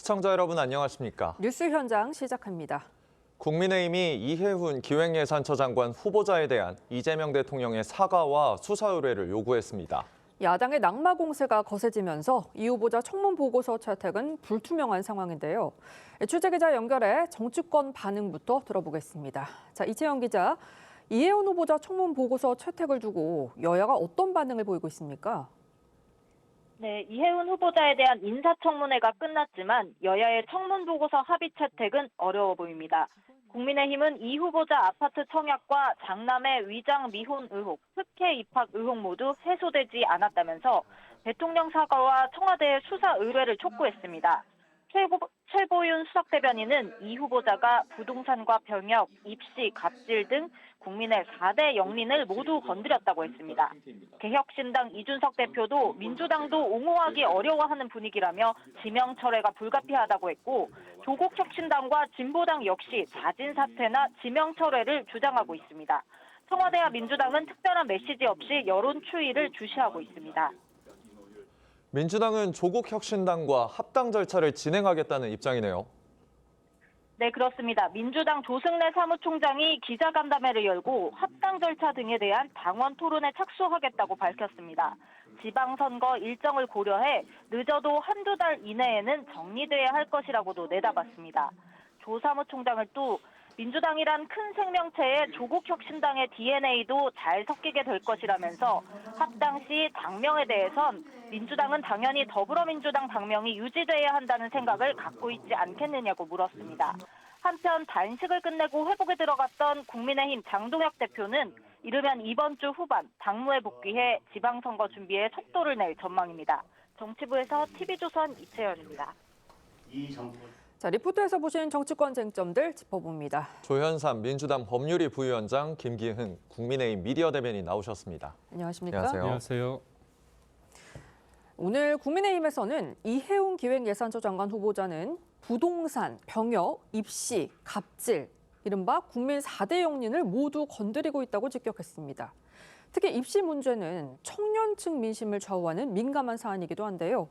시청자 여러분 안녕하십니까? 뉴스 현장 시작합니다. 국민의힘이 이해훈 기획예산처 장관 후보자에 대한 이재명 대통령의 사과와 수사 의뢰를 요구했습니다. 야당의 낙마 공세가 거세지면서 이 후보자 청문 보고서 채택은 불투명한 상황인데요. 취재 기자 연결해 정치권 반응부터 들어보겠습니다. 자, 이채영 기자, 이해훈 후보자 청문 보고서 채택을 두고 여야가 어떤 반응을 보이고 있습니까? 네, 이해훈 후보자에 대한 인사청문회가 끝났지만 여야의 청문 보고서 합의 채택은 어려워 보입니다. 국민의힘은 이 후보자 아파트 청약과 장남의 위장 미혼 의혹, 특혜 입학 의혹 모두 해소되지 않았다면서 대통령 사과와 청와대의 수사 의뢰를 촉구했습니다. 최보윤 수석대변인은 이 후보자가 부동산과 병역, 입시, 갑질 등 국민의 4대 영린을 모두 건드렸다고 했습니다. 개혁신당 이준석 대표도 민주당도 옹호하기 어려워하는 분위기라며 지명 철회가 불가피하다고 했고, 조국혁신당과 진보당 역시 자진 사퇴나 지명 철회를 주장하고 있습니다. 청와대와 민주당은 특별한 메시지 없이 여론 추이를 주시하고 있습니다. 민주당은 조국혁신당과 합당 절차를 진행하겠다는 입장이네요. 네, 그렇습니다. 민주당 조승래 사무총장이 기자간담회를 열고 합당 절차 등에 대한 당원 토론에 착수하겠다고 밝혔습니다. 지방선거 일정을 고려해 늦어도 한두 달 이내에는 정리돼야 할 것이라고도 내다봤습니다. 조 사무총장은 또 민주당이란 큰 생명체에 조국혁신당의 DNA도 잘 섞이게 될 것이라면서 합당 시 당명에 대해선 민주당은 당연히 더불어민주당 당명이 유지돼야 한다는 생각을 갖고 있지 않겠느냐고 물었습니다. 한편 단식을 끝내고 회복에 들어갔던 국민의힘 장동혁 대표는 이르면 이번 주 후반 당무에 복귀해 지방선거 준비에 속도를 낼 전망입니다. 정치부에서 TV조선 이채연입니다. 자, 리포트에서 보신 정치권 쟁점들 짚어봅니다. 조현삼 민주당 법률위 부위원장, 김기흥 국민의힘 미디어 대변인 나오셨습니다. 안녕하십니까? 안녕하세요. 안녕하세요. 오늘 국민의힘에서는 이해훈 기획예산처 장관 후보자는 부동산, 병역, 입시, 갑질, 이른바 국민 4대 영린을 모두 건드리고 있다고 직격했습니다. 특히 입시 문제는 청년층 민심을 좌우하는 민감한 사안이기도 한데요.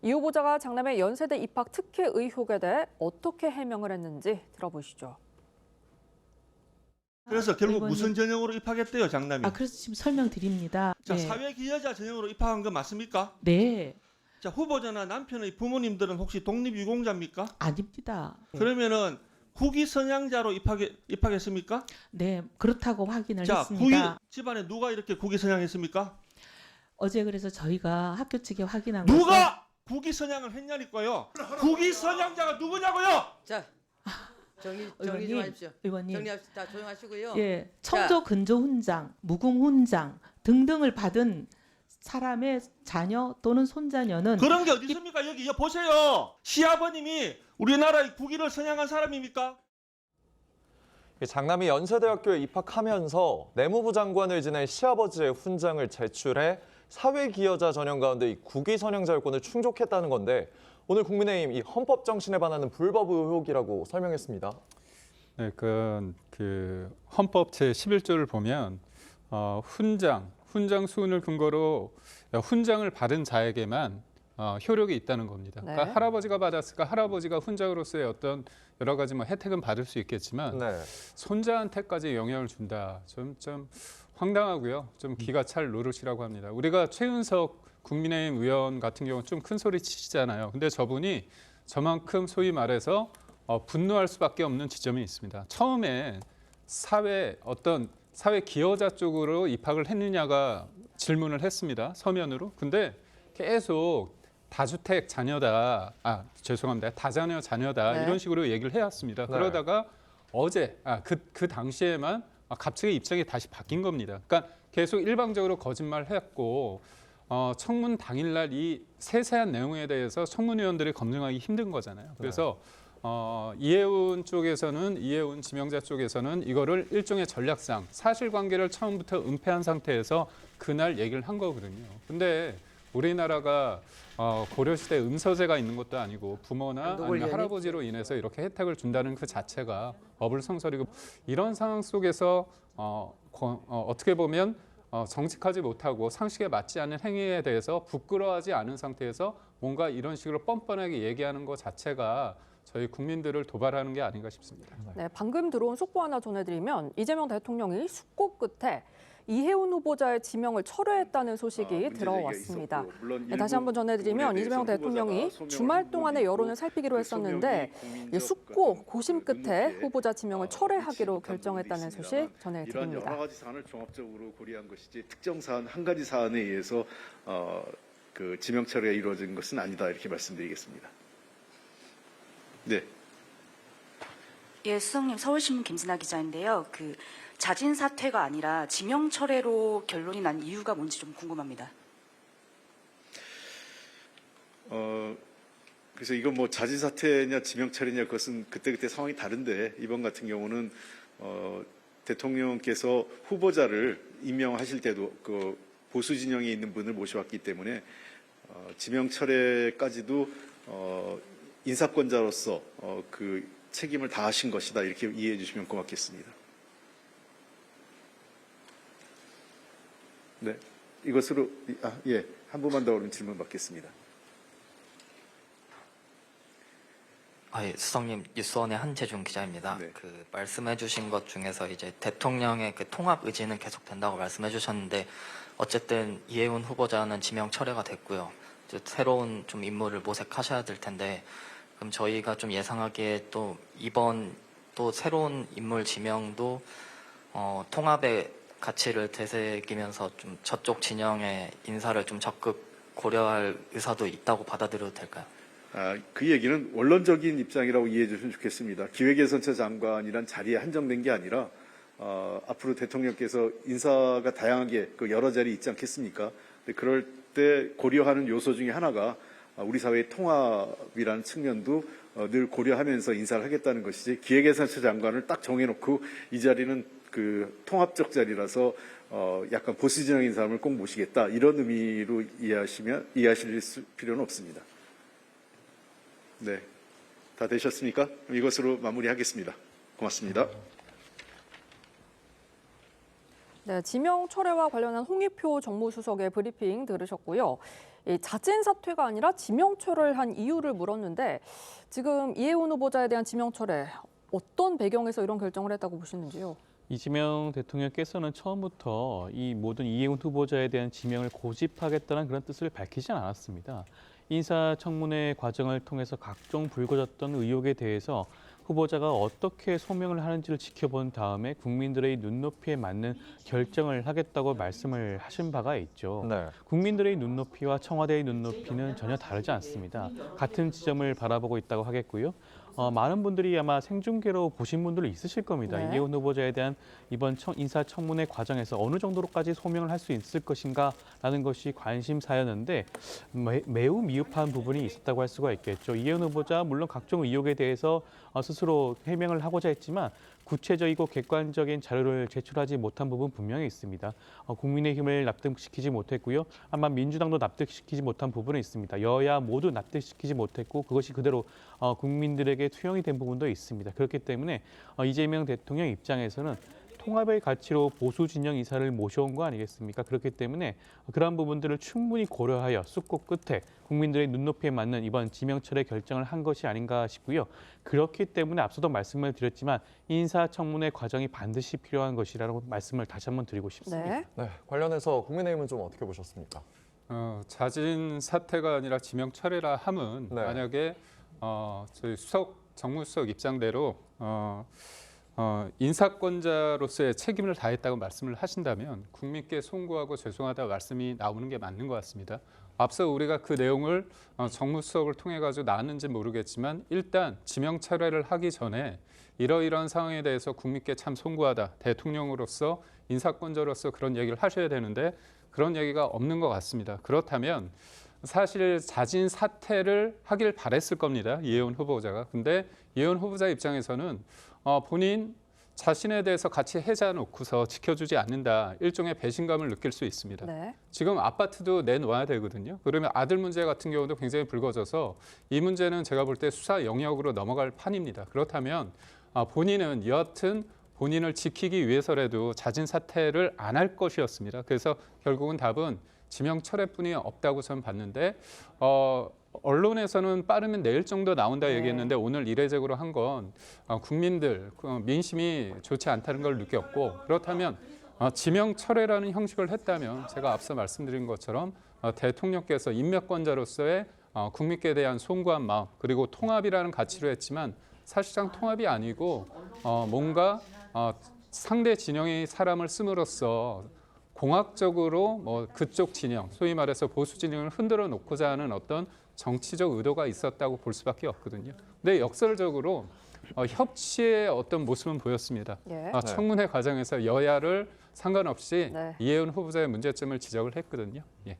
이 후보자가 장남의 연세대 입학 특혜 의혹에 대해 어떻게 해명을 했는지 들어보시죠. 그래서 결국 무슨 전형으로 입학했대요, 장남이? 그래서 지금 설명드립니다. 자, 네. 사회기여자 전형으로 입학한 건 맞습니까? 네, 자, 후보자나 남편의 부모님들은 혹시 독립유공자입니까? 아닙니다. 네. 그러면은 국위 선양자로 입학했습니까? 네, 그렇다고 확인을 자, 했습니다. 집안에 누가 이렇게 국위 선양했습니까? 어제 그래서 저희가 학교 측에 확인한 누가 국위 선양을 했냐니까요. 국위 선양자가 누구냐고요? 자, 정리 좀 의원님, 하십시오. 의원님, 정리합시다. 조용하시고요. 예, 청조 근조 훈장, 무궁 훈장 등등을 받은 사람의 자녀 또는 손자녀는 그런 게 어디 있습니까? 여기 보세요. 시아버님이 우리나라의 국위를 선양한 사람입니까? 장남이 연세대학교에 입학하면서 내무부 장관을 지낸 시아버지의 훈장을 제출해 사회기여자 전형 가운데 이 국위 선양자율권을 충족했다는 건데, 오늘 국민의힘 이 헌법 정신에 반하는 불법 의혹이라고 설명했습니다. 네, 그 헌법 제 11조를 보면 훈장 수훈을 근거로 훈장을 받은 자에게만 효력이 있다는 겁니다. 네. 그러니까 할아버지가 받았으니까 할아버지가 훈장으로서의 어떤 여러 가지 혜택은 받을 수 있겠지만 네. 손자한테까지 영향을 준다. 좀 황당하고요. 좀 기가 찰 노릇이라고 합니다. 우리가 최윤석 국민의힘 의원 같은 경우는 좀 큰 소리 치시잖아요. 근데 저분이 저만큼 소위 말해서 분노할 수밖에 없는 지점이 있습니다. 처음에 사회 기여자 쪽으로 입학을 했느냐가 질문을 했습니다. 서면으로. 근데 계속 다주택 자녀다. 다자녀 자녀다. 네. 이런 식으로 얘기를 해왔습니다. 네. 그러다가 어제 그 당시에만 갑자기 입장이 다시 바뀐 겁니다. 그러니까 계속 일방적으로 거짓말을 했고 청문 당일날 이 세세한 내용에 대해서 청문위원들이 검증하기 힘든 거잖아요. 그래서 이해훈 지명자 쪽에서는 이거를 일종의 전략상 사실관계를 처음부터 은폐한 상태에서 그날 얘기를 한 거거든요. 근데 우리나라가 고려시대 음서제가 있는 것도 아니고 부모나 아니면 할아버지로 인해서 이렇게 혜택을 준다는 그 자체가 어불성설이고, 이런 상황 속에서 어떻게 보면 정직하지 못하고 상식에 맞지 않는 행위에 대해서 부끄러워하지 않은 상태에서 뭔가 이런 식으로 뻔뻔하게 얘기하는 것 자체가 저희 국민들을 도발하는 게 아닌가 싶습니다. 네, 방금 들어온 속보 하나 전해드리면 이재명 대통령이 숙고 끝에 이해운 후보자의 지명을 철회했다는 소식이 들어왔습니다. 네, 다시 한번 전해드리면 이재명 대통령이 주말 동안의 여론을 살피기로 했었는데 숙고 고심 끝에 후보자 지명을 철회하기로 결정했다는 소식 이러한 전해드립니다. 여러 가지 사안을 종합적으로 고려한 것이지 특정 사안 한 가지 사안에 의해서 그 지명 처리가 이루어진 것은 아니다 이렇게 말씀드리겠습니다. 네. 예, 수석님 서울신문 김진아 기자인데요. 그 자진 사퇴가 아니라 지명 철회로 결론이 난 이유가 뭔지 좀 궁금합니다. 그래서 이건 뭐 자진 사퇴냐 지명 처리냐 그것은 그때그때 상황이 다른데 이번 같은 경우는 대통령께서 후보자를 임명하실 때도 그 보수 진영에 있는 분을 모셔왔기 때문에 지명 철회까지도 인사권자로서 그 책임을 다하신 것이다 이렇게 이해해 주시면 고맙겠습니다. 네, 이것으로 한 분만 더 그럼 질문 받겠습니다. 예, 수석님 뉴스원의 한재중 기자입니다. 네. 그 말씀해주신 것 중에서 이제 대통령의 그 통합 의지는 계속된다고 말씀해주셨는데 어쨌든 이해운 후보자는 지명 철회가 됐고요. 이제 새로운 좀 인물을 모색하셔야 될 텐데 그럼 저희가 좀 예상하기에 또 이번 또 새로운 인물 지명도 통합의 가치를 되새기면서 좀 저쪽 진영의 인사를 좀 적극 고려할 의사도 있다고 받아들여도 될까요? 그 얘기는 원론적인 입장이라고 이해해 주시면 좋겠습니다. 기획예산처 장관이란 자리에 한정된 게 아니라 앞으로 대통령께서 인사가 다양하게 그 여러 자리 있지 않겠습니까? 근데 그럴 때 고려하는 요소 중에 하나가 우리 사회의 통합이라는 측면도 늘 고려하면서 인사를 하겠다는 것이지 기획예산처 장관을 딱 정해놓고 이 자리는 그 통합적 자리라서 약간 보수 진영인 사람을 꼭 모시겠다 이런 의미로 이해하실 필요는 없습니다. 네, 다 되셨습니까? 그럼 이것으로 마무리하겠습니다. 고맙습니다. 네, 지명 철회와 관련한 홍익표 정무수석의 브리핑 들으셨고요. 자진 사퇴가 아니라 지명 철회를 한 이유를 물었는데 지금 이해운 후보자에 대한 지명 철회 어떤 배경에서 이런 결정을 했다고 보시는지요? 이재명 대통령께서는 처음부터 이 모든 이해운 후보자에 대한 지명을 고집하겠다는 그런 뜻을 밝히지 않았습니다. 인사청문회 과정을 통해서 각종 불거졌던 의혹에 대해서 후보자가 어떻게 소명을 하는지를 지켜본 다음에 국민들의 눈높이에 맞는 결정을 하겠다고 말씀을 하신 바가 있죠. 네. 국민들의 눈높이와 청와대의 눈높이는 전혀 다르지 않습니다. 같은 지점을 바라보고 있다고 하겠고요. 많은 분들이 아마 생중계로 보신 분들 있으실 겁니다. 네. 이해운 후보자에 대한 이번 인사청문회 과정에서 어느 정도로까지 소명을 할 수 있을 것인가라는 것이 관심사였는데 매우 미흡한 부분이 있었다고 할 수가 있겠죠. 이해운 후보자 물론 각종 의혹에 대해서 스스로 해명을 하고자 했지만 구체적이고 객관적인 자료를 제출하지 못한 부분 분명히 있습니다. 국민의힘을 납득시키지 못했고요. 아마 민주당도 납득시키지 못한 부분이 있습니다. 여야 모두 납득시키지 못했고 그것이 그대로 국민들에게 투영이 된 부분도 있습니다. 그렇기 때문에 이재명 대통령 입장에서는 통합의 가치로 보수 진영 인사를 모셔온 거 아니겠습니까? 그렇기 때문에 그러한 부분들을 충분히 고려하여 숙고 끝에 국민들의 눈높이에 맞는 이번 지명철의 결정을 한 것이 아닌가 싶고요. 그렇기 때문에 앞서도 말씀을 드렸지만 인사청문회 과정이 반드시 필요한 것이라는 말씀을 다시 한번 드리고 싶습니다. 네. 네, 관련해서 국민의힘은 좀 어떻게 보셨습니까? 자진 사퇴가 아니라 지명 철회라 함은 네. 만약에 저희 정무수석 입장대로 인사권자로서의 책임을 다했다고 말씀을 하신다면 국민께 송구하고 죄송하다 말씀이 나오는 게 맞는 것 같습니다. 앞서 우리가 그 내용을 정무수석을 통해 가지고 나왔는지 모르겠지만 일단 지명 철회를 하기 전에 이러이러한 상황에 대해서 국민께 참 송구하다. 대통령으로서 인사권자로서 그런 얘기를 하셔야 되는데 그런 얘기가 없는 것 같습니다. 그렇다면 사실 자진 사퇴를 하길 바랬을 겁니다. 이해운 후보자가. 근데 이해운 후보자 입장에서는 본인 자신에 대해서 같이 해자놓고서 지켜주지 않는다. 일종의 배신감을 느낄 수 있습니다. 네. 지금 아파트도 내놓아야 되거든요. 그러면 아들 문제 같은 경우도 굉장히 불거져서 이 문제는 제가 볼 때 수사 영역으로 넘어갈 판입니다. 그렇다면 본인은 여하튼 본인을 지키기 위해서라도 자진 사퇴를 안 할 것이었습니다. 그래서 결국은 답은 지명 철회뿐이 없다고 저는 봤는데 언론에서는 빠르면 내일 정도 나온다 네. 얘기했는데 오늘 이례적으로 한 건 국민들 민심이 좋지 않다는 걸 느꼈고 그렇다면 지명 철회라는 형식을 했다면 제가 앞서 말씀드린 것처럼 대통령께서 인맥권자로서의 국민께 대한 송구한 마음 그리고 통합이라는 가치로 했지만 사실상 통합이 아니고 뭔가 상대 진영의 사람을 씀으로써 공학적으로 뭐 그쪽 진영, 소위 말해서 보수 진영을 흔들어 놓고자 하는 어떤 정치적 의도가 있었다고 볼 수밖에 없거든요. 근데 역설적으로 협치의 어떤 모습은 보였습니다. 예. 청문회 과정에서 여야를 상관없이 네. 이해운 후보자의 문제점을 지적을 했거든요. 예.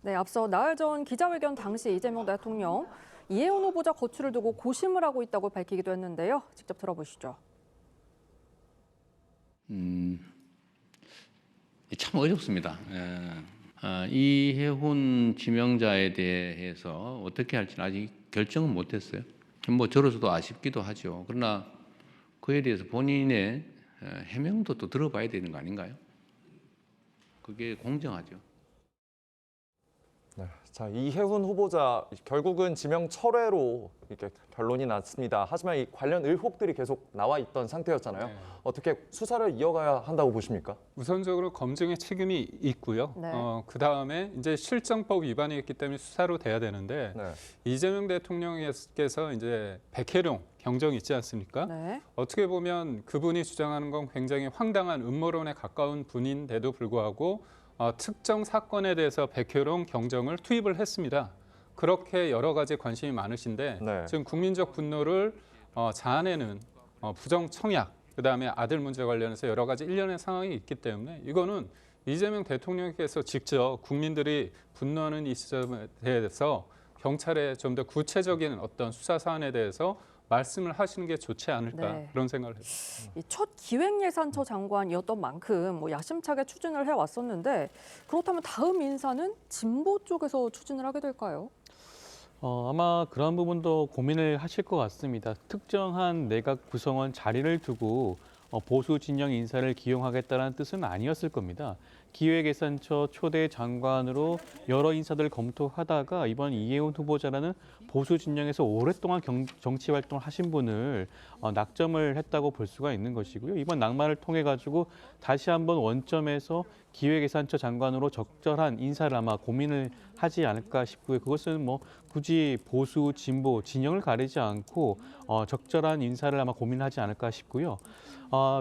네, 앞서 나흘 전 기자회견 당시 이재명 대통령 이해운 후보자 거취를 두고 고심을 하고 있다고 밝히기도 했는데요. 직접 들어보시죠. 참 어렵습니다. 이해훈 지명자에 대해서 어떻게 할지는 아직 결정은 못했어요. 뭐 저로서도 아쉽기도 하죠. 그러나 그에 대해서 본인의 해명도 또 들어봐야 되는 거 아닌가요? 그게 공정하죠. 네, 자, 이해훈 후보자 결국은 지명 철회로 이렇게 결론이 났습니다. 하지만 이 관련 의혹들이 계속 나와 있던 상태였잖아요. 네. 어떻게 수사를 이어가야 한다고 보십니까? 우선적으로 검증의 책임이 있고요. 네. 그 다음에 이제 실정법 위반이 있기 때문에 수사로 돼야 되는데 네. 이재명 대통령께서 이제 백혜룡 경정이 있지 않습니까? 네. 어떻게 보면 그분이 주장하는 건 굉장히 황당한 음모론에 가까운 분인데도 불구하고 특정 사건에 대해서 백혜룡 경정을 투입을 했습니다. 그렇게 여러 가지 관심이 많으신데 네. 지금 국민적 분노를 자아내는 부정 청약, 그다음에 아들 문제 관련해서 여러 가지 일련의 상황이 있기 때문에 이거는 이재명 대통령께서 직접 국민들이 분노하는 이 시점에 대해서 경찰에 좀 더 구체적인 어떤 수사 사안에 대해서 말씀을 하시는 게 좋지 않을까 네. 그런 생각을 했습니다. 이 첫 기획예산처 장관이었던 만큼 야심차게 추진을 해왔었는데 그렇다면 다음 인사는 진보 쪽에서 추진을 하게 될까요? 아마 그런 부분도 고민을 하실 것 같습니다. 특정한 내각 구성원 자리를 두고 보수 진영 인사를 기용하겠다는 뜻은 아니었을 겁니다. 기획예산처 초대 장관으로 여러 인사들을 검토하다가 이번 이해훈 후보자라는 보수 진영에서 오랫동안 정치 활동을 하신 분을 낙점을 했다고 볼 수가 있는 것이고요. 이번 낙마를 통해 가지고 다시 한번 원점에서 기획예산처 장관으로 적절한 인사를 아마 고민을 하지 않을까 싶고요. 그것은 뭐 굳이 보수, 진보, 진영을 가리지 않고 적절한 인사를 아마 고민하지 않을까 싶고요.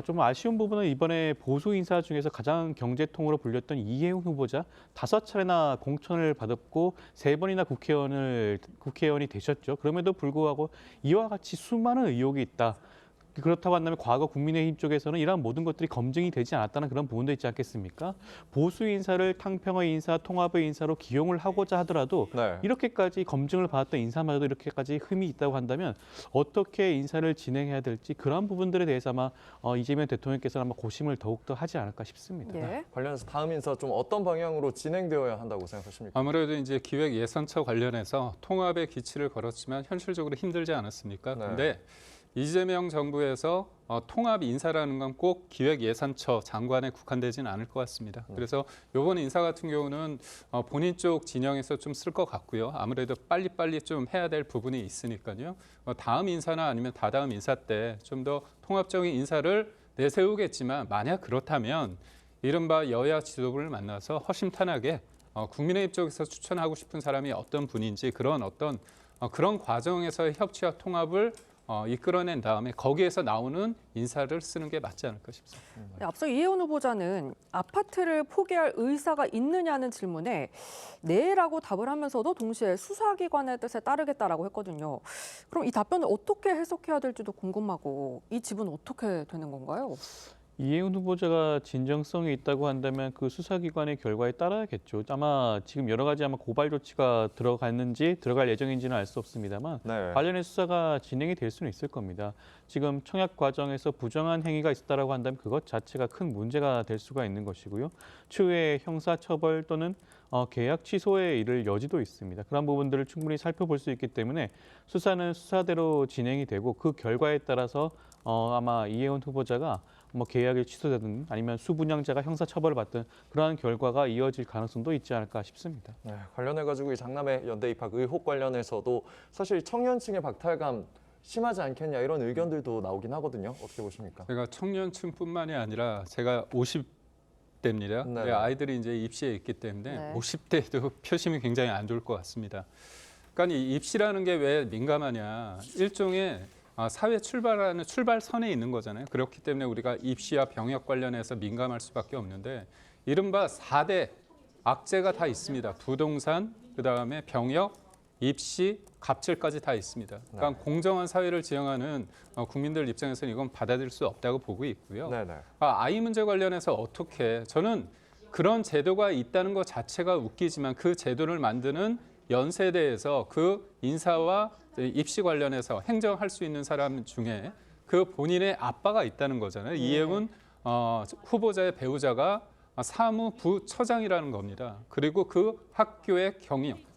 좀 아쉬운 부분은 이번에 보수 인사 중에서 가장 경제통으로 불렸던 이해훈 후보자 5차례나 공천을 받았고 3번이나 국회의원이 되셨죠. 그럼에도 불구하고 이와 같이 수많은 의혹이 있다. 그렇다고 한다면 과거 국민의힘 쪽에서는 이러한 모든 것들이 검증이 되지 않았다는 그런 부분도 있지 않겠습니까? 보수 인사를 탕평의 인사, 통합의 인사로 기용을 하고자 하더라도 네. 이렇게까지 검증을 받았던 인사마저도 이렇게까지 흠이 있다고 한다면 어떻게 인사를 진행해야 될지 그러한 부분들에 대해서 아마 이재명 대통령께서는 아마 고심을 더욱더 하지 않을까 싶습니다. 예. 관련해서 다음 인사 좀 어떤 방향으로 진행되어야 한다고 생각하십니까? 아무래도 이제 기획 예산처 관련해서 통합의 기치를 걸었지만 현실적으로 힘들지 않았습니까? 네. 근데 이재명 정부에서 통합 인사라는 건 꼭 기획예산처 장관에 국한되지는 않을 것 같습니다. 그래서 이번 인사 같은 경우는 본인 쪽 진영에서 좀 쓸 것 같고요. 아무래도 빨리빨리 좀 해야 될 부분이 있으니까요. 다음 인사나 아니면 다다음 인사 때 좀 더 통합적인 인사를 내세우겠지만 만약 그렇다면 이른바 여야 지도부를 만나서 허심탄회하게 국민의힘 쪽에서 추천하고 싶은 사람이 어떤 분인지 그런 어떤 그런 과정에서의 협치와 통합을 이끌어낸 다음에 거기에서 나오는 인사를 쓰는 게 맞지 않을까 싶습니다. 네, 앞서 이해훈 후보자는 아파트를 포기할 의사가 있느냐는 질문에 네라고 답을 하면서도 동시에 수사기관의 뜻에 따르겠다라고 했거든요. 그럼 이 답변을 어떻게 해석해야 될지도 궁금하고 이 집은 어떻게 되는 건가요? 이해훈 후보자가 진정성이 있다고 한다면 그 수사기관의 결과에 따라야겠죠. 아마 지금 여러 가지 아마 고발 조치가 들어갈 예정인지는 알 수 없습니다만 네. 관련해 수사가 진행이 될 수는 있을 겁니다. 지금 청약 과정에서 부정한 행위가 있었다라고 한다면 그것 자체가 큰 문제가 될 수가 있는 것이고요. 추후에 형사처벌 또는 계약 취소에 이를 여지도 있습니다. 그런 부분들을 충분히 살펴볼 수 있기 때문에 수사는 수사대로 진행이 되고 그 결과에 따라서 아마 이해훈 후보자가 뭐 계약이 취소되든 아니면 수분양자가 형사처벌을 받든 그러한 결과가 이어질 가능성도 있지 않을까 싶습니다. 네, 관련해가지고 이 장남의 연대 입학 의혹 관련해서도 사실 청년층의 박탈감 심하지 않겠냐 이런 의견들도 나오긴 하거든요. 어떻게 보십니까? 제가 청년층뿐만이 아니라 제가 50대입니다. 네. 아이들이 이제 입시에 있기 때문에 네. 50대도 표심이 굉장히 안 좋을 것 같습니다. 그러니까 이 입시라는 게 왜 민감하냐? 일종의 사회 출발하는 출발선에 있는 거잖아요. 그렇기 때문에 우리가 입시와 병역 관련해서 민감할 수밖에 없는데 이른바 4대 악재가 다 있습니다. 부동산, 그다음에 병역, 입시, 갑질까지 다 있습니다. 그러니까 공정한 사회를 지향하는 국민들 입장에서는 이건 받아들일 수 없다고 보고 있고요. 네네. 아이 문제 관련해서 어떻게 저는 그런 제도가 있다는 것 자체가 웃기지만 그 제도를 만드는 연세대에서 그 인사와 입시 관련해서 행정할 수 있는 사람 중에 그 본인의 아빠가 있다는 거잖아요. 이혜훈 후보자의 배우자가 사무부처장이라는 겁니다. 그리고 그 학교의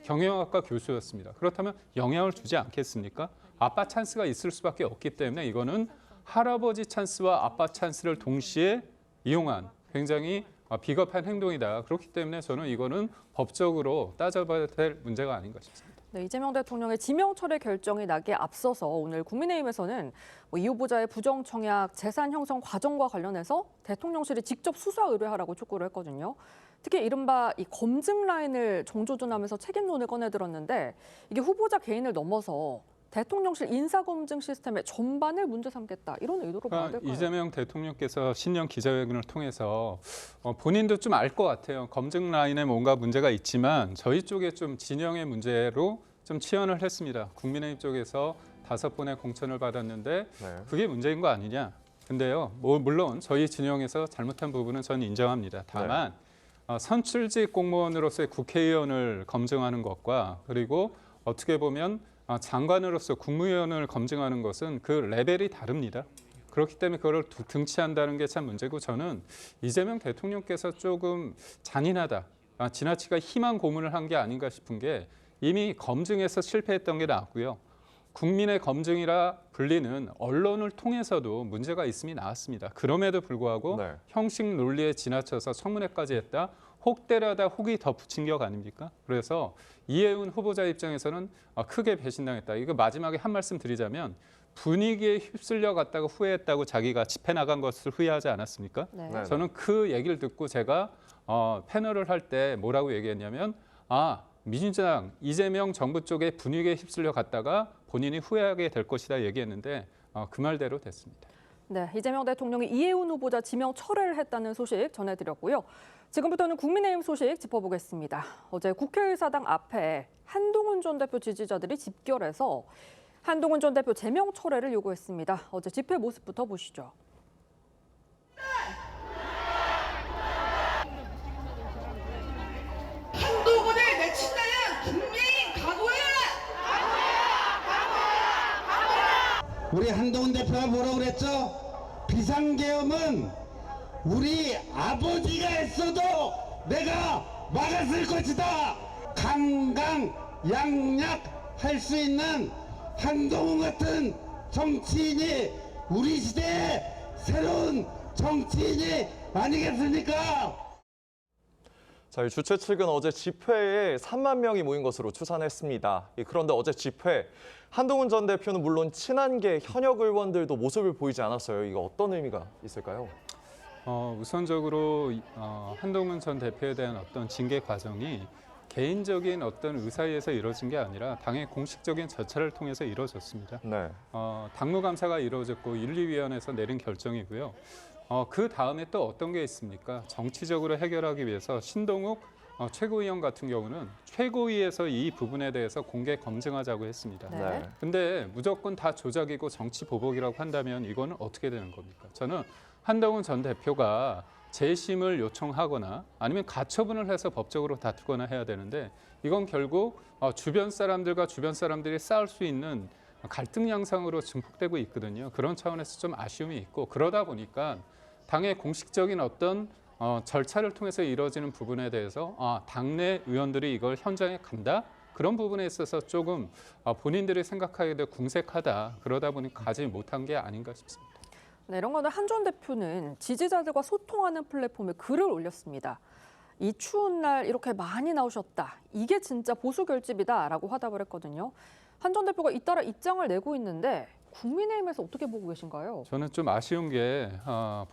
경영학과 교수였습니다. 그렇다면 영향을 주지 않겠습니까? 아빠 찬스가 있을 수밖에 없기 때문에 이거는 할아버지 찬스와 아빠 찬스를 동시에 이용한 굉장히 비겁한 행동이다. 그렇기 때문에 저는 이거는 법적으로 따져봐야 될 문제가 아닌가 싶습니다. 네, 이재명 대통령의 지명 철회 결정이 나기에 앞서서 오늘 국민의힘에서는 이 후보자의 부정 청약 재산 형성 과정과 관련해서 대통령실이 직접 수사 의뢰하라고 촉구를 했거든요. 특히 이른바 이 검증 라인을 정조준하면서 책임론을 꺼내들었는데 이게 후보자 개인을 넘어서 대통령실 인사검증 시스템의 전반을 문제 삼겠다 이런 의도로 봐야 될까요? 이재명 대통령께서 신년 기자회견을 통해서 본인도 좀 알 것 같아요. 검증 라인에 뭔가 문제가 있지만 저희 쪽에 좀 진영의 문제로 좀 치환을 했습니다. 국민의힘 쪽에서 5번의 공천을 받았는데 그게 문제인 거 아니냐. 근데요, 물론 저희 진영에서 잘못한 부분은 저는 인정합니다. 다만 선출직 공무원으로서의 국회의원을 검증하는 것과 그리고 어떻게 보면 장관으로서 국무위원을 검증하는 것은 그 레벨이 다릅니다. 그렇기 때문에 그걸 등치한다는 게 참 문제고 저는 이재명 대통령께서 조금 잔인하다, 지나치게 희망 고문을 한 게 아닌가 싶은 게 이미 검증에서 실패했던 게 나왔고요. 국민의 검증이라 불리는 언론을 통해서도 문제가 있음이 나왔습니다. 그럼에도 불구하고 형식 논리에 지나쳐서 청문회까지 했다. 혹대라다 혹이 더 붙인 격 아닙니까? 그래서 이혜훈 후보자 입장에서는 크게 배신당했다. 이거 마지막에 한 말씀 드리자면 분위기에 휩쓸려 갔다가 후회했다고 자기가 집회 나간 것을 후회하지 않았습니까? 네. 저는 그 얘기를 듣고 제가 패널을 할 때 뭐라고 얘기했냐면 민주당 이재명 정부 쪽에 분위기에 휩쓸려 갔다가 본인이 후회하게 될 것이다 얘기했는데 그 말대로 됐습니다. 네, 이재명 대통령이 이혜훈 후보자 지명 철회를 했다는 소식 전해드렸고요. 지금부터는 국민의힘 소식 짚어보겠습니다. 어제 국회의사당 앞에 한동훈 전 대표 지지자들이 집결해서 한동훈 전 대표 제명 철회를 요구했습니다. 어제 집회 모습부터 보시죠. 한동훈을 내친다는 국민의힘 각오해! 우리 한동훈 대표가 뭐라고 그랬죠? 비상계엄은 우리 아버지가 했어도 내가 막았을 것이다. 강강약약 할 수 있는 한동훈 같은 정치인이 우리 시대의 새로운 정치인이 아니겠습니까? 자, 이 주최 측은 어제 집회에 3만 명이 모인 것으로 추산했습니다. 그런데 어제 집회, 한동훈 전 대표는 물론 친한계 현역 의원들도 모습을 보이지 않았어요. 이거 어떤 의미가 있을까요? 우선적으로 한동훈 전 대표에 대한 어떤 징계 과정이 개인적인 어떤 의사에서 이루어진 게 아니라 당의 공식적인 절차를 통해서 이루어졌습니다. 네. 당무감사가 이루어졌고 윤리위원회에서 내린 결정이고요. 그 다음에 또 어떤 게 있습니까? 정치적으로 해결하기 위해서 신동욱 최고위원 같은 경우는 최고위에서 이 부분에 대해서 공개 검증하자고 했습니다. 네. 근데 무조건 다 조작이고 정치 보복이라고 한다면 이거는 어떻게 되는 겁니까? 저는 한동훈 전 대표가 재심을 요청하거나 아니면 가처분을 해서 법적으로 다투거나 해야 되는데 이건 결국 주변 사람들과 주변 사람들이 싸울 수 있는 갈등 양상으로 증폭되고 있거든요. 그런 차원에서 좀 아쉬움이 있고 그러다 보니까 당의 공식적인 어떤 절차를 통해서 이루어지는 부분에 대해서 당내 의원들이 이걸 현장에 간다? 그런 부분에 있어서 조금 본인들이 생각하기에도 궁색하다. 그러다 보니 가지 못한 게 아닌가 싶습니다. 네, 이런 거는 한 전 대표는 지지자들과 소통하는 플랫폼에 글을 올렸습니다. 이 추운 날 이렇게 많이 나오셨다. 이게 진짜 보수 결집이다라고 화답을 했거든요. 한 전 대표가 잇따라 입장을 내고 있는데 국민의힘에서 어떻게 보고 계신가요? 저는 좀 아쉬운 게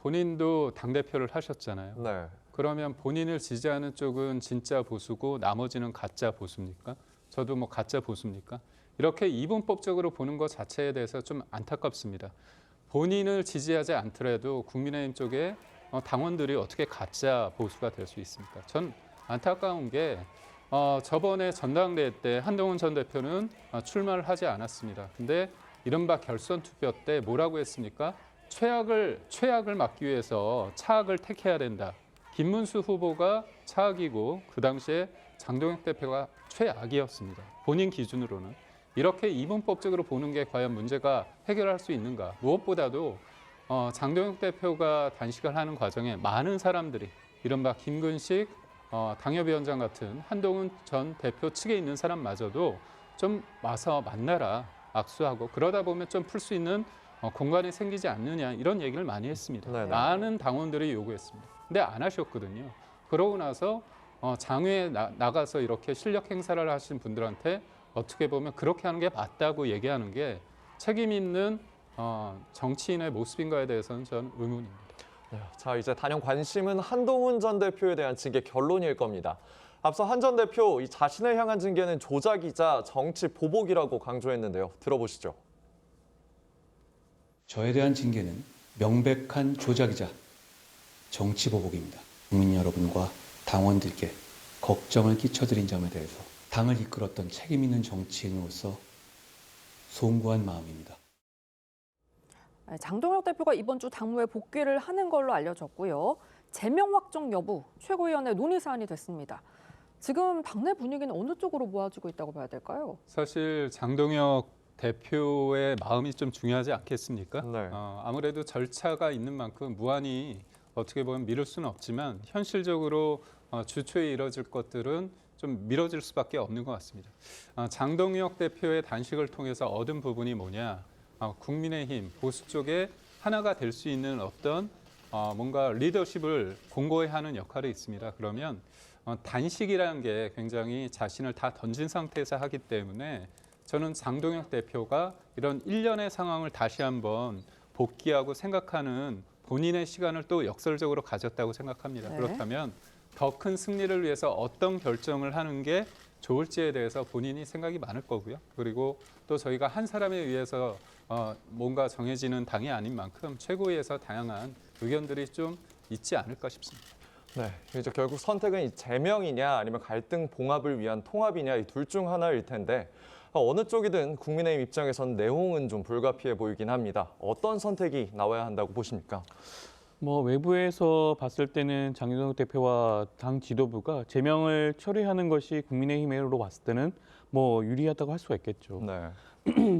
본인도 당대표를 하셨잖아요. 네. 그러면 본인을 지지하는 쪽은 진짜 보수고 나머지는 가짜 보수입니까? 저도 뭐 가짜 보수입니까? 이렇게 이분법적으로 보는 것 자체에 대해서 좀 안타깝습니다. 본인을 지지하지 않더라도 국민의힘 쪽에 당원들이 어떻게 가짜 보수가 될 수 있습니까? 전 안타까운 게 저번에 전당대회 때 한동훈 전 대표는 출마를 하지 않았습니다. 근데 이른바 결선 투표 때 뭐라고 했습니까? 최악을 막기 위해서 차악을 택해야 된다. 김문수 후보가 차악이고 그 당시에 장동혁 대표가 최악이었습니다. 본인 기준으로는. 이렇게 이분법적으로 보는 게 과연 문제가 해결할 수 있는가. 무엇보다도 장동혁 대표가 단식을 하는 과정에 많은 사람들이 이른바 김근식 당협위원장 같은 한동훈 전 대표 측에 있는 사람마저도 좀 와서 만나라. 악수하고 그러다 보면 좀 풀 수 있는 공간이 생기지 않느냐 이런 얘기를 많이 했습니다. 네네. 많은 당원들이 요구했습니다. 근데 안 하셨거든요. 그러고 나서 장외에 나가서 이렇게 실력 행사를 하신 분들한테 어떻게 보면 그렇게 하는 게 맞다고 얘기하는 게 책임 있는 정치인의 모습인가에 대해서는 저는 의문입니다. 네, 자, 이제 단연 관심은 한동훈 전 대표에 대한 징계 결론일 겁니다. 앞서 한 전 대표 이 자신을 향한 징계는 조작이자 정치 보복이라고 강조했는데요. 들어보시죠. 저에 대한 징계는 명백한 조작이자 정치 보복입니다. 국민 여러분과 당원들께 걱정을 끼쳐드린 점에 대해서 당을 이끌었던 책임 있는 정치인으로서 송구한 마음입니다. 장동혁 대표가 이번 주 당무에 복귀를 하는 걸로 알려졌고요. 제명 확정 여부 최고위원회 논의 사안이 됐습니다. 지금 당내 분위기는 어느 쪽으로 모아지고 있다고 봐야 될까요? 사실 장동혁 대표의 마음이 좀 중요하지 않겠습니까? 네. 아무래도 절차가 있는 만큼 무한히 어떻게 보면 미룰 수는 없지만 현실적으로 주초에 이뤄질 것들은 좀 미뤄질 수밖에 없는 것 같습니다. 장동혁 대표의 단식을 통해서 얻은 부분이 뭐냐? 국민의힘 보수 쪽에 하나가 될 수 있는 어떤 뭔가 리더십을 공고히 하는 역할이 있습니다. 그러면 단식이라는 게 굉장히 자신을 다 던진 상태에서 하기 때문에 저는 장동혁 대표가 이런 일련의 상황을 다시 한번 복귀하고 생각하는 본인의 시간을 또 역설적으로 가졌다고 생각합니다. 네. 그렇다면 더 큰 승리를 위해서 어떤 결정을 하는 게 좋을지에 대해서 본인이 생각이 많을 거고요. 그리고 또 저희가 한 사람에 의해서 뭔가 정해지는 당이 아닌 만큼 최고위에서 다양한 의견들이 좀 있지 않을까 싶습니다. 네, 이제 결국 선택은 이 제명이냐 아니면 갈등 봉합을 위한 통합이냐 이 둘 중 하나일 텐데 어느 쪽이든 국민의힘 입장에선 내용은 좀 불가피해 보이긴 합니다. 어떤 선택이 나와야 한다고 보십니까? 뭐 외부에서 봤을 때는 장동혁 대표와 당 지도부가 제명을 처리하는 것이 국민의힘으로 봤을 때는 뭐 유리하다고 할 수가 있겠죠. 네.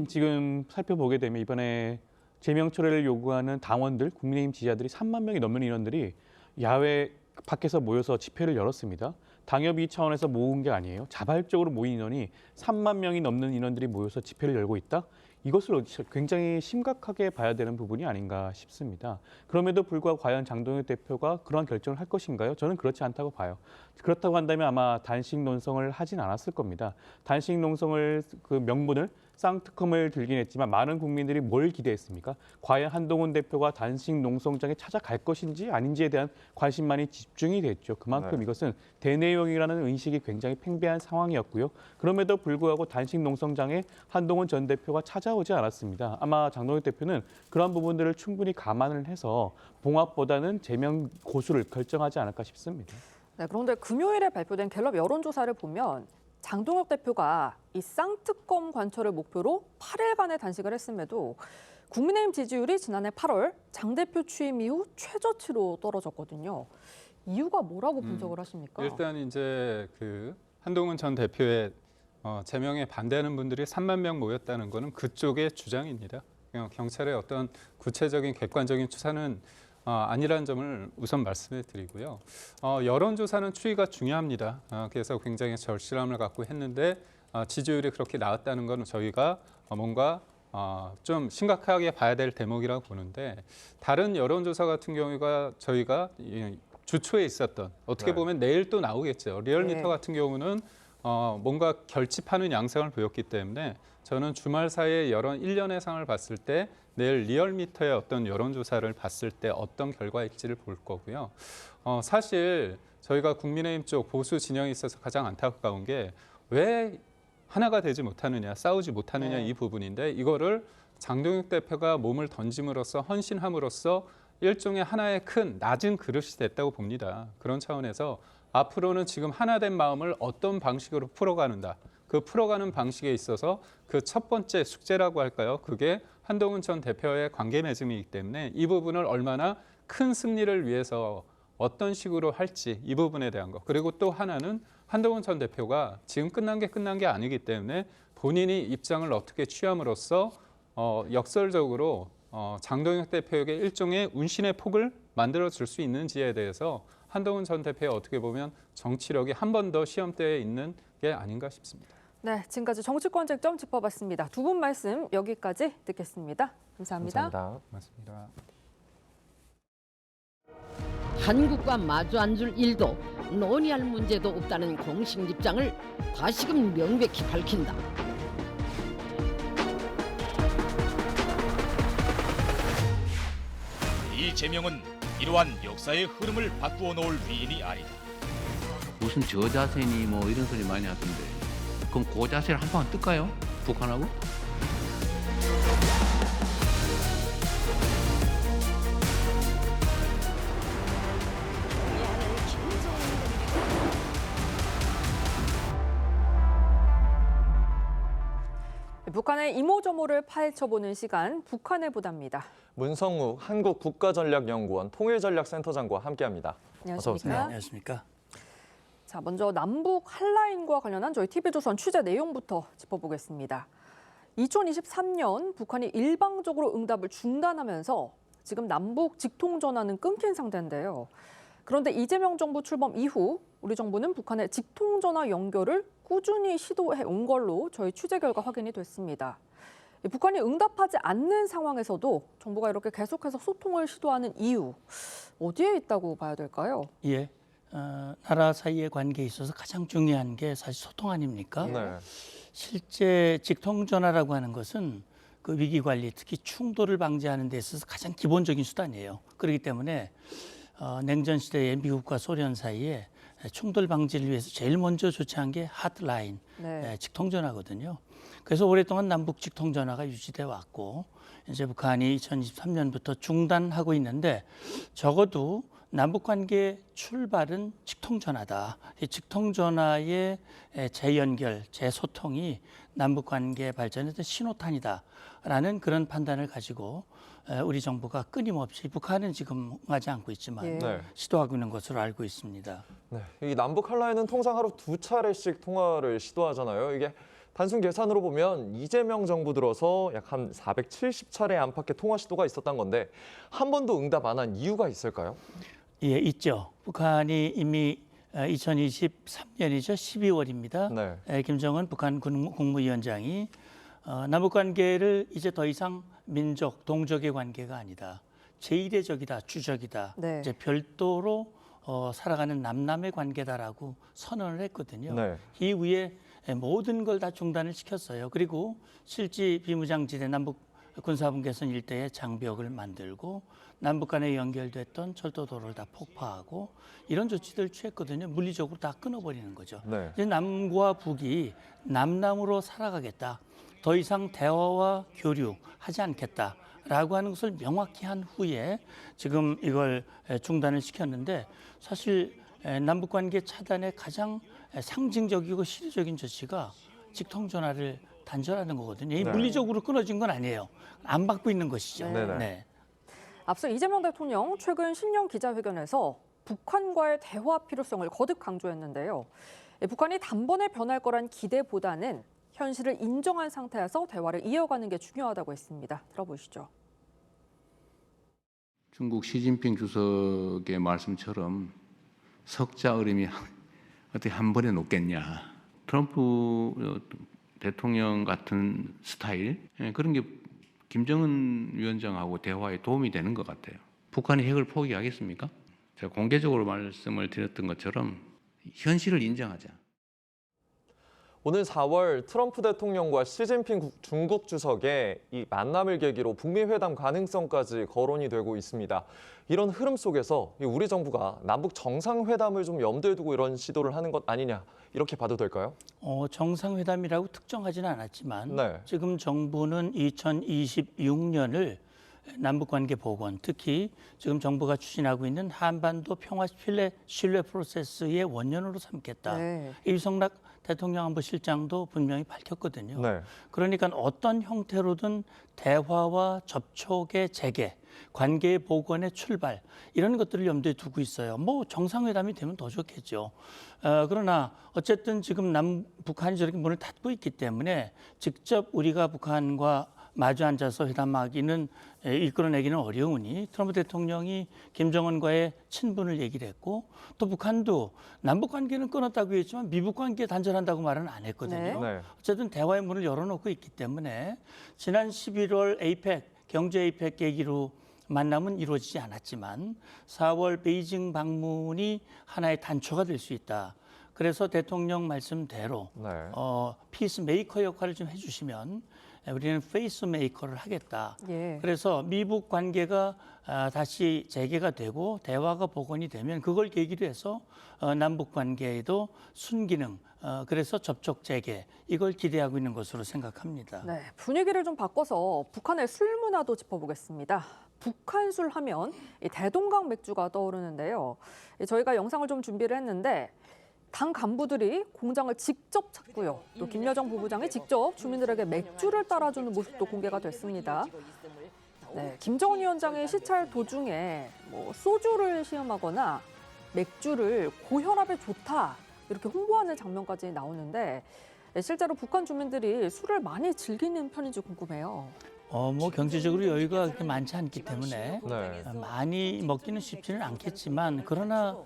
지금 살펴보게 되면 이번에 제명 처리를 요구하는 당원들, 국민의힘 지지자들이 3만 명이 넘는 인원들이 야외 밖에서 모여서 집회를 열었습니다. 당협위 차원에서 모은 게 아니에요. 자발적으로 모인 인원이 3만 명이 넘는 인원들이 모여서 집회를 열고 있다? 이것을 굉장히 심각하게 봐야 되는 부분이 아닌가 싶습니다. 그럼에도 불구하고 과연 장동혁 대표가 그런 결정을 할 것인가요? 저는 그렇지 않다고 봐요. 그렇다고 한다면 아마 단식 논성을 하진 않았을 겁니다. 단식 논성을 그 명분을 쌍특검을 들긴 했지만 많은 국민들이 뭘 기대했습니까? 과연 한동훈 대표가 단식 농성장에 찾아갈 것인지 아닌지에 대한 관심만이 집중이 됐죠. 그만큼 네. 이것은 대내용이라는 의식이 굉장히 팽배한 상황이었고요. 그럼에도 불구하고 단식 농성장에 한동훈 전 대표가 찾아오지 않았습니다. 아마 장동혁 대표는 그런 부분들을 충분히 감안을 해서 봉합보다는 제명 고수를 결정하지 않을까 싶습니다. 네, 그런데 금요일에 발표된 갤럽 여론조사를 보면 장동혁 대표가 이 쌍특검 관철을 목표로 8일간의 단식을 했음에도 국민의힘 지지율이 지난해 8월 장 대표 취임 이후 최저치로 떨어졌거든요. 이유가 뭐라고 분석을 하십니까? 일단 이제 그 한동훈 전 대표의 제명에 반대하는 분들이 3만 명 모였다는 것은 그쪽의 주장입니다. 경찰의 어떤 구체적인 객관적인 추산은 아니라는 점을 우선 말씀해 드리고요. 여론조사는 추이가 중요합니다. 그래서 굉장히 절실함을 갖고 했는데 지지율이 그렇게 나왔다는 것은 저희가 뭔가 좀 심각하게 봐야 될 대목이라고 보는데 다른 여론조사 같은 경우가 저희가 주초에 있었던 어떻게 네. 보면 내일 또 나오겠죠. 리얼미터 네. 같은 경우는 뭔가 결집하는 양상을 보였기 때문에 저는 주말 사이에 여론 1년의 상을 봤을 때 내일 리얼미터의 어떤 여론조사를 봤을 때 어떤 결과일지를 볼 거고요. 사실 저희가 국민의힘 쪽 보수 진영에 있어서 가장 안타까운 게 왜 하나가 되지 못하느냐, 싸우지 못하느냐 네. 이 부분인데 이거를 장동혁 대표가 몸을 던짐으로써 헌신함으로써 일종의 하나의 큰 낮은 그릇이 됐다고 봅니다. 그런 차원에서 앞으로는 지금 하나 된 마음을 어떤 방식으로 풀어가는가, 그 풀어가는 방식에 있어서 그 첫 번째 숙제라고 할까요? 그게 한동훈 전 대표의 관계 맺음이기 때문에 이 부분을 얼마나 큰 승리를 위해서 어떤 식으로 할지 이 부분에 대한 것. 그리고 또 하나는 한동훈 전 대표가 지금 끝난 게 아니기 때문에 본인이 입장을 어떻게 취함으로써 역설적으로 장동혁 대표에게 일종의 운신의 폭을 만들어줄 수 있는지에 대해서 한동훈 전 대표의 어떻게 보면 정치력이 한 번 더 시험대에 있는 게 아닌가 싶습니다. 네, 지금까지 정치권 쟁점 짚어봤습니다. 두 분 말씀 여기까지 듣겠습니다. 감사합니다. 고맙습니다. 한국과 마주 앉을 일도 논의할 문제도 없다는 공식 입장을 다시금 명백히 밝힌다. 이재명은 이러한 역사의 흐름을 바꾸어 놓을 위인이 아니다. 무슨 저자세니 뭐 이런 소리 많이 하던데 그럼 그 자세를 한 방 뜰까요? 북한하고? 북한의 이모저모를 파헤쳐보는 시간, 북한의 보답니다. 문성욱 한국국가전략연구원 통일전략센터장과 함께합니다. 어서 오세요. 안녕하십니까? 안녕하십니까? 자, 먼저 남북 한라인과 관련한 저희 TV조선 취재 내용부터 짚어보겠습니다. 2023년 북한이 일방적으로 응답을 중단하면서 지금 남북 직통전화는 끊긴 상태인데요. 그런데 이재명 정부 출범 이후 우리 정부는 북한의 직통전화 연결을 꾸준히 시도해 온 걸로 저희 취재 결과 확인이 됐습니다. 북한이 응답하지 않는 상황에서도 정부가 이렇게 계속해서 소통을 시도하는 이유, 어디에 있다고 봐야 될까요? 예, 나라 사이의 관계에 있어서 가장 중요한 게 사실 소통 아닙니까? 네. 실제 직통전화라고 하는 것은 그 위기 관리, 특히 충돌을 방지하는 데 있어서 가장 기본적인 수단이에요. 그렇기 때문에 냉전 시대의 미국과 소련 사이에 충돌 방지를 위해서 제일 먼저 조치한 게 핫라인, 네. 직통전화거든요. 그래서 오랫동안 남북 직통전화가 유지돼 왔고 이제 북한이 2023년부터 중단하고 있는데 적어도 남북관계 출발은 직통전화다. 이 직통전화의 재연결, 재소통이 남북관계 발전의 신호탄이다라는 그런 판단을 가지고 우리 정부가 끊임없이 북한은 지금 하지 않고 있지만 네. 시도하고 있는 것으로 알고 있습니다. 네, 이 남북 한라인은 통상 하루 2차례씩 통화를 시도하잖아요. 이게 단순 계산으로 보면 이재명 정부 들어서 약 한 470차례 안팎의 통화 시도가 있었던 건데 한 번도 응답 안 한 이유가 있을까요? 예, 있죠. 북한이 이미 2023년이죠. 12월입니다. 네. 김정은 북한 국무위원장이 남북관계를 이제 더 이상 민족, 동족의 관계가 아니다. 제1의 주적이다. 네. 이제 별도로 살아가는 남남의 관계다라고 선언을 했거든요. 네. 이후에 모든 걸 다 중단을 시켰어요. 그리고 실제 비무장지대 남북 군사분계선 일대에 장벽을 만들고 남북 간에 연결됐던 철도도로를 다 폭파하고 이런 조치들을 취했거든요. 물리적으로 다 끊어버리는 거죠. 네. 이제 남과 북이 남남으로 살아가겠다. 더 이상 대화와 교류하지 않겠다라고 하는 것을 명확히 한 후에 지금 이걸 중단을 시켰는데 사실 남북관계 차단의 가장 상징적이고 실효적인 조치가 직통전화를 단절하는 거거든요. 이 네. 물리적으로 끊어진 건 아니에요. 안 받고 있는 것이죠. 네네. 네. 앞서 이재명 대통령 최근 신년 기자회견에서 북한과의 대화 필요성을 거듭 강조했는데요. 북한이 단번에 변할 거란 기대보다는 현실을 인정한 상태에서 대화를 이어가는 게 중요하다고 했습니다. 들어보시죠. 중국 시진핑 주석의 말씀처럼 석자 얼음이 어떻게 한 번에 녹겠냐. 트럼프 대통령 같은 스타일 그런 게 김정은 위원장하고 대화에 도움이 되는 것 같아요. 북한이 핵을 포기하겠습니까? 제가 공개적으로 말씀을 드렸던 것처럼 현실을 인정하자. 오늘 4월 트럼프 대통령과 시진핑 중국 주석의 이 만남을 계기로 북미 회담 가능성까지 거론이 되고 있습니다. 이런 흐름 속에서 우리 정부가 남북 정상회담을 좀 염두에 두고 이런 시도를 하는 것 아니냐 이렇게 봐도 될까요? 정상회담이라고 특정하지는 않았지만 네. 지금 정부는 2026년을 남북관계 복원, 특히 지금 정부가 추진하고 있는 한반도 평화 신뢰 프로세스의 원년으로 삼겠다. 네. 이성락 대통령 안보실장도 분명히 밝혔거든요. 네. 그러니까 어떤 형태로든 대화와 접촉의 재개, 관계의 복원의 출발 이런 것들을 염두에 두고 있어요. 뭐 정상회담이 되면 더 좋겠죠. 그러나 어쨌든 지금 북한이 저렇게 문을 닫고 있기 때문에 직접 우리가 북한과 마주 앉아서 회담하기는 이끌어내기는 어려우니 트럼프 대통령이 김정은과의 친분을 얘기를 했고 또 북한도 남북 관계는 끊었다고 했지만 미북 관계 단절한다고 말은 안 했거든요. 네. 어쨌든 대화의 문을 열어놓고 있기 때문에 지난 11월 경제 에이펙 계기로 만남은 이루어지지 않았지만 4월 베이징 방문이 하나의 단초가 될 수 있다. 그래서 대통령 말씀대로 네. 피스메이커 역할을 좀 해주시면 우리는 페이스 메이커를 하겠다. 예. 그래서 미북 관계가 다시 재개가 되고 대화가 복원이 되면 그걸 계기로 해서 남북 관계에도 순기능, 그래서 접촉 재개 이걸 기대하고 있는 것으로 생각합니다. 네, 분위기를 좀 바꿔서 북한의 술 문화도 짚어보겠습니다. 북한 술 하면 이 대동강 맥주가 떠오르는데요. 저희가 영상을 좀 준비를 했는데 당 간부들이 공장을 직접 찾고요. 또 김여정 부부장이 직접 주민들에게 맥주를 따라주는 모습도 공개가 됐습니다. 네, 김정은 위원장의 시찰 도중에 소주를 시음하거나 맥주를 고혈압에 좋다 이렇게 홍보하는 장면까지 나오는데 실제로 북한 주민들이 술을 많이 즐기는 편인지 궁금해요. 뭐 경제적으로 여유가 그렇게 많지 않기 때문에 네. 많이 먹기는 쉽지는 않겠지만 그러나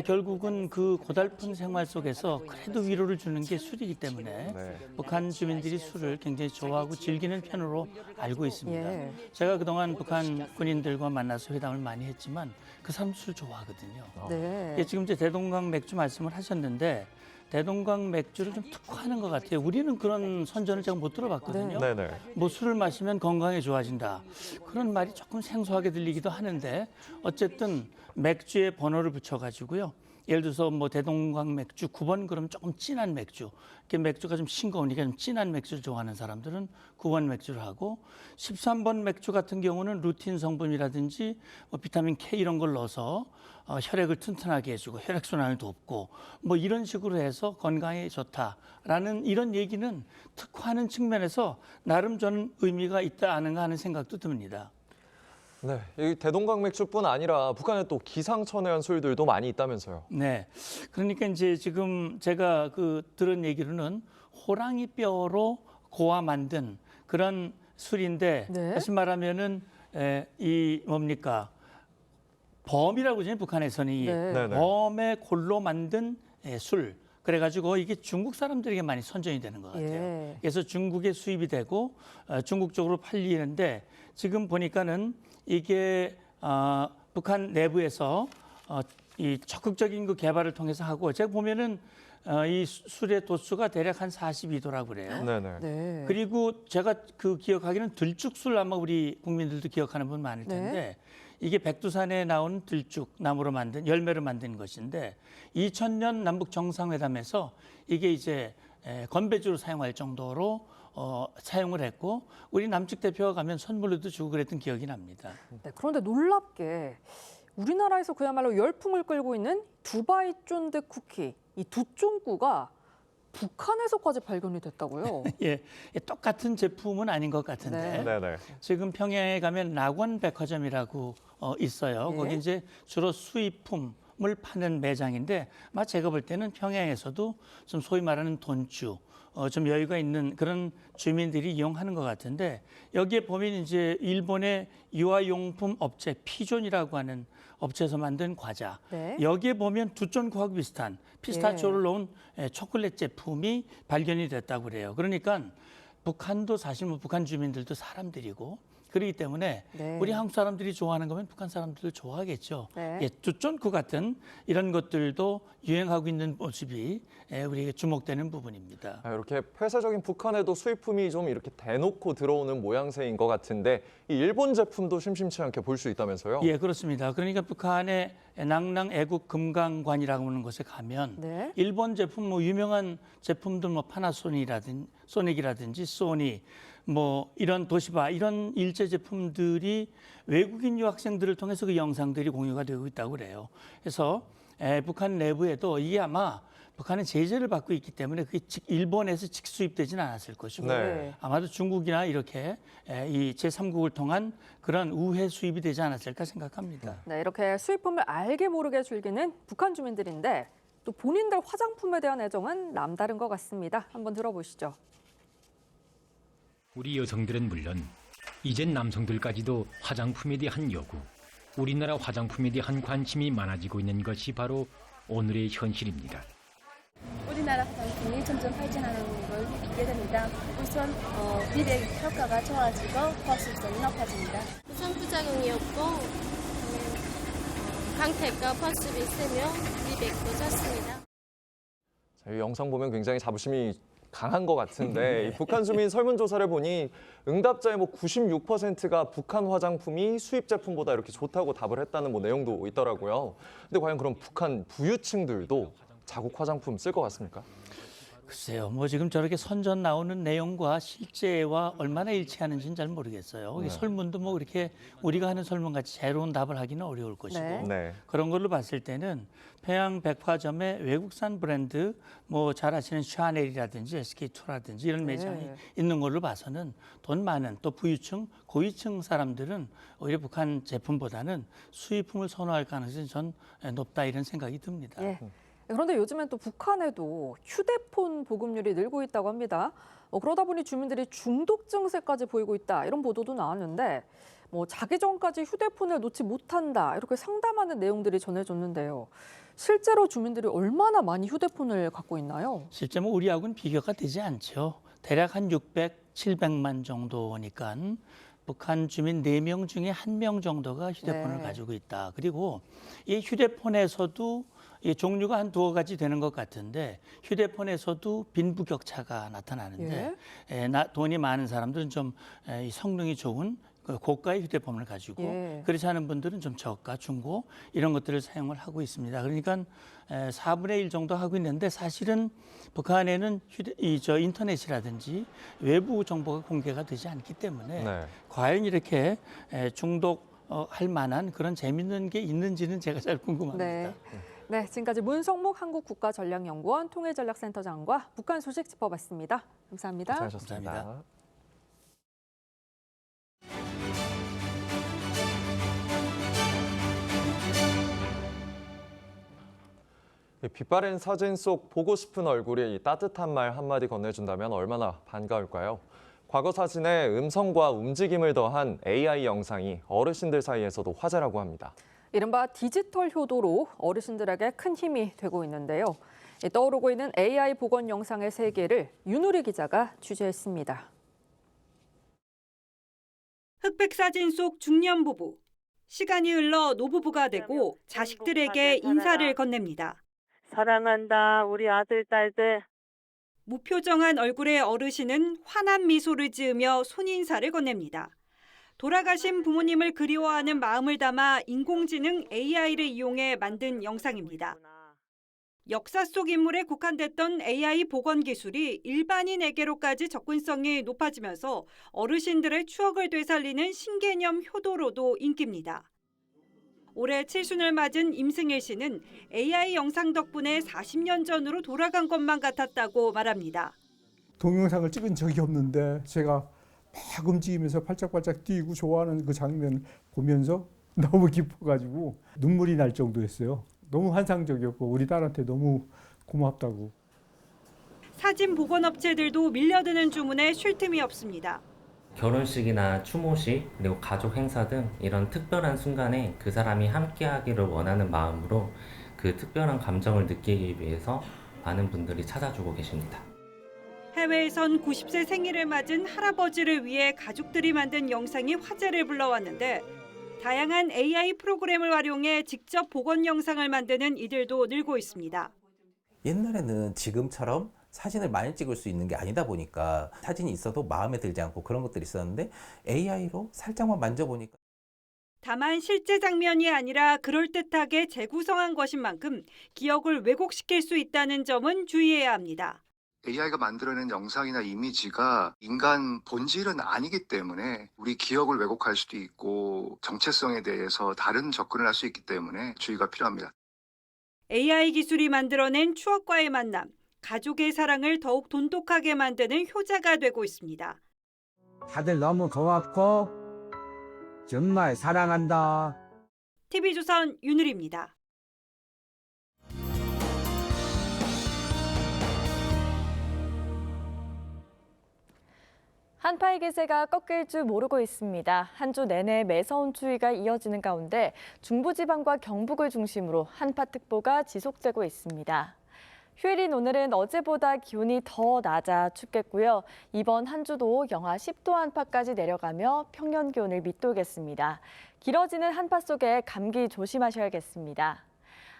결국은 그 고달픈 생활 속에서 그래도 위로를 주는 게 술이기 때문에 네. 북한 주민들이 술을 굉장히 좋아하고 즐기는 편으로 알고 있습니다. 예. 제가 그동안 북한 군인들과 만나서 회담을 많이 했지만 그 사람 술 좋아하거든요. 네. 지금 이제 대동강 맥주 말씀을 하셨는데 대동강 맥주를 좀 특화하는 것 같아요. 우리는 그런 선전을 제가 못 들어봤거든요. 네네. 뭐 술을 마시면 건강에 좋아진다. 그런 말이 조금 생소하게 들리기도 하는데 어쨌든 맥주에 번호를 붙여가지고요. 예를 들어서 뭐 대동강 맥주 9번 그러면 조금 진한 맥주. 이렇게 맥주가 좀 싱거우니까 좀 진한 맥주를 좋아하는 사람들은 9번 맥주를 하고 13번 맥주 같은 경우는 루틴 성분이라든지 뭐 비타민 K 이런 걸 넣어서 혈액을 튼튼하게 해주고 혈액순환을 돕고 뭐 이런 식으로 해서 건강에 좋다라는 이런 얘기는 특화하는 측면에서 나름 저는 의미가 있다 아는가 하는 생각도 듭니다. 네, 이 대동강 맥주뿐 아니라 북한에 또 기상천외한 술들도 많이 있다면서요. 네, 그러니까 이제 지금 제가 들은 얘기로는 호랑이 뼈로 고아 만든 그런 술인데 네. 다시 말하면은 이 뭡니까 범이라고 하잖아요 북한에서는 이 네. 네네. 범의 골로 만든 술. 그래가지고 이게 중국 사람들에게 많이 선전이 되는 것 같아요. 예. 그래서 중국에 수입이 되고 중국 쪽으로 팔리는데 지금 보니까는 이게 북한 내부에서 이 적극적인 그 개발을 통해서 하고 제가 보면은 이 술의 도수가 대략 한 42도라고 그래요. 네네. 네. 그리고 제가 기억하기는 들쭉술 아마 우리 국민들도 기억하는 분 많을 텐데 이게 백두산에 나오는 들쭉 나무로 만든 열매로 만든 것인데 2000년 남북 정상회담에서 이게 이제 건배주로 사용할 정도로 사용을 했고 우리 남측 대표가 가면 선물로도 주고 그랬던 기억이 납니다. 네, 그런데 놀랍게 우리나라에서 그야말로 열풍을 끌고 있는 두바이 쫀득 쿠키, 이 두쫑구가 북한에서까지 발견이 됐다고요? 예, 똑같은 제품은 아닌 것 같은데 네네. 지금 평양에 가면 낙원 백화점이라고 있어요. 예. 거기 이제 주로 수입품을 파는 매장인데 제가 볼 때는 평양에서도 좀 소위 말하는 돈주 좀 여유가 있는 그런 주민들이 이용하는 것 같은데 여기에 보면 이제 일본의 유아용품 업체 피존이라고 하는 업체에서 만든 과자. 네. 여기에 보면 두쫀구하고 비슷한 피스타치오를 넣은 초콜릿 제품이 발견이 됐다고 그래요. 그러니까 북한도 사실 북한 주민들도 사람들이고 그렇기 때문에 네. 우리 한국 사람들이 좋아하는 거면 북한 사람들도 좋아하겠죠. 네. 예, 쫀크 같은 이런 것들도 유행하고 있는 모습이 우리에게 주목되는 부분입니다. 이렇게 폐쇄적인 북한에도 수입품이 좀 이렇게 대놓고 들어오는 모양새인 것 같은데 이 일본 제품도 심심치 않게 볼 수 있다면서요? 예, 그렇습니다. 그러니까 북한의 낭랑 애국 금강관이라고 하는 곳에 가면 네. 일본 제품 뭐 유명한 제품들 뭐 소닉이라든지 소니 뭐 이런 도시바 이런 일제 제품들이 외국인 유학생들을 통해서 그 영상들이 공유가 되고 있다고 그래요. 그래서 북한 내부에도 이게 아마 북한은 제재를 받고 있기 때문에 그게 일본에서 직수입되지는 않았을 것이고 네. 아마도 중국이나 이렇게 이 제3국을 통한 그런 우회 수입이 되지 않았을까 생각합니다. 네, 이렇게 수입품을 알게 모르게 즐기는 북한 주민들인데 또 본인들 화장품에 대한 애정은 남다른 것 같습니다. 한번 들어보시죠. 우리 여성들은 물론 이젠 남성들까지도 화장품에 대한 요구, 우리나라 화장품에 대한 관심이 많아지고 있는 것이 바로 오늘의 현실입니다. 우리나라 화장품이 점점 발전하는 걸 느끼게 됩니다. 우선 미백 효과가 좋아지고 보습성이 높아집니다. 우선 부작용이 없고 강택과 보습이 있으며 미백도 좋습니다. 자, 이 영상 보면 굉장히 자부심이 강한 것 같은데 이 북한 주민 설문조사를 보니 응답자의 96%가 북한 화장품이 수입 제품보다 이렇게 좋다고 답을 했다는 내용도 있더라고요. 근데 과연 그럼 북한 부유층들도 자국 화장품 쓸 것 같습니까? 글쎄요, 뭐 지금 저렇게 선전 나오는 내용과 실제와 얼마나 일치하는지는 잘 모르겠어요. 네. 설문도 뭐 그렇게 우리가 하는 설문같이 새로운 답을 하기는 어려울 것이고 네. 그런 걸로 봤을 때는 평양 백화점의 외국산 브랜드 뭐 잘 아시는 샤넬이라든지 SK2라든지 이런 매장이 있는 걸로 봐서는 돈 많은 또 부유층, 고위층 사람들은 오히려 북한 제품보다는 수입품을 선호할 가능성이 전 높다 이런 생각이 듭니다. 예. 그런데 요즘엔 또 북한에도 휴대폰 보급률이 늘고 있다고 합니다. 그러다 보니 주민들이 중독 증세까지 보이고 있다 이런 보도도 나왔는데 자기 전까지 휴대폰을 놓지 못한다 이렇게 상담하는 내용들이 전해졌는데요. 실제로 주민들이 얼마나 많이 휴대폰을 갖고 있나요? 실제 뭐 우리하고는 비교가 되지 않죠. 대략 한 600, 700만 정도니까 북한 주민 4명 중에 1명 정도가 휴대폰을 가지고 있다. 그리고 이 휴대폰에서도 이 종류가 한 두어 가지 되는 것 같은데 휴대폰에서도 빈부격차가 나타나는데 돈이 많은 사람들은 좀 성능이 좋은 고가의 휴대폰을 가지고 그렇지 않은 분들은 좀 저가, 중고 이런 것들을 사용을 하고 있습니다. 그러니까 4분의 1 정도 하고 있는데 사실은 북한에는 인터넷이라든지 외부 정보가 공개가 되지 않기 때문에 과연 이렇게 중독할 만한 그런 재밌는 게 있는지는 제가 잘 궁금합니다. 네, 지금까지 문성목 한국국가전략연구원 통일전략센터장과 북한 소식 짚어봤습니다. 감사합니다. 고생하셨습니다. 감사합니다. 빛바랜 사진 속 보고 싶은 얼굴이 이 따뜻한 말 한마디 건네준다면 얼마나 반가울까요? 과거 사진에 음성과 움직임을 더한 AI 영상이 어르신들 사이에서도 화제라고 합니다. 이른바 디지털 효도로 어르신들에게 큰 힘이 되고 있는데요. 떠오르고 있는 AI 복원 영상의 세계를 윤우리 기자가 취재했습니다. 흑백 사진 속 중년 부부. 시간이 흘러 노부부가 되고 자식들에게 인사를 건넵니다. 사랑한다, 우리 아들, 딸들. 무표정한 얼굴의 어르신은 환한 미소를 지으며 손인사를 건넵니다. 돌아가신 부모님을 그리워하는 마음을 담아 인공지능 AI를 이용해 만든 영상입니다. 역사 속 인물에 국한됐던 AI 복원 기술이 일반인에게로까지 접근성이 높아지면서 어르신들의 추억을 되살리는 신개념 효도로도 인기입니다. 올해 칠순을 맞은 임승일 씨는 AI 영상 덕분에 40년 전으로 돌아간 것만 같았다고 말합니다. 동영상을 찍은 적이 없는데 제가 막 움직이면서 팔짝팔짝 뛰고 좋아하는 그 장면을 보면서 너무 기뻐가지고 눈물이 날 정도였어요. 너무 환상적이었고 우리 딸한테 너무 고맙다고. 사진 복원업체들도 밀려드는 주문에 쉴 틈이 없습니다. 결혼식이나 추모식 그리고 가족 행사 등 이런 특별한 순간에 그 사람이 함께하기를 원하는 마음으로 그 특별한 감정을 느끼기 위해서 많은 분들이 찾아주고 계십니다. 해외에선 90세 생일을 맞은 할아버지를 위해 가족들이 만든 영상이 화제를 불러왔는데 다양한 AI 프로그램을 활용해 직접 복원 영상을 만드는 이들도 늘고 있습니다. 옛날에는 지금처럼 사진을 많이 찍을 수 있는 게 아니다 보니까 사진이 있어도 마음에 들지 않고 그런 것들이 있었는데 AI로 살짝만 만져보니까 다만 실제 장면이 아니라 그럴듯하게 재구성한 것인 만큼 기억을 왜곡시킬 수 있다는 점은 주의해야 합니다. AI가 만들어낸 영상이나 이미지가 인간 본질은 아니기 때문에 우리 기억을 왜곡할 수도 있고 정체성에 대해서 다른 접근을 할 수 있기 때문에 주의가 필요합니다. AI 기술이 만들어낸 추억과의 만남, 가족의 사랑을 더욱 돈독하게 만드는 효자가 되고 있습니다. 다들 너무 고맙고 정말 사랑한다. TV조선 윤을입니다. 한파의 기세가 꺾일 줄 모르고 있습니다. 한 주 내내 매서운 추위가 이어지는 가운데 중부지방과 경북을 중심으로 한파특보가 지속되고 있습니다. 휴일인 오늘은 어제보다 기온이 더 낮아 춥겠고요. 이번 한 주도 영하 10도 안팎까지 내려가며 평년 기온을 밑돌겠습니다. 길어지는 한파 속에 감기 조심하셔야겠습니다.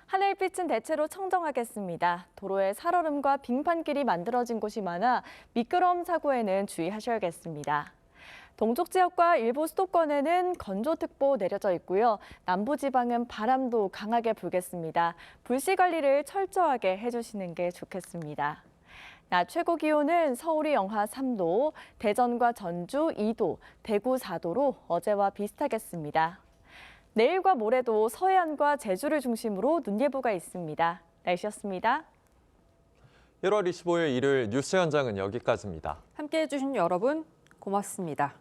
하늘빛은 대체로 청정하겠습니다. 도로에 살얼음과 빙판길이 만들어진 곳이 많아 미끄럼 사고에는 주의하셔야겠습니다. 동쪽 지역과 일부 수도권에는 건조특보 내려져 있고요. 남부지방은 바람도 강하게 불겠습니다. 불씨 관리를 철저하게 해주시는 게 좋겠습니다. 낮 최고 기온은 서울이 영하 3도, 대전과 전주 2도, 대구 4도로 어제와 비슷하겠습니다. 내일과 모레도 서해안과 제주를 중심으로 눈 예보가 있습니다. 날씨였습니다. 1월 25일 일요일 뉴스 현장은 여기까지입니다. 함께해 주신 여러분 고맙습니다.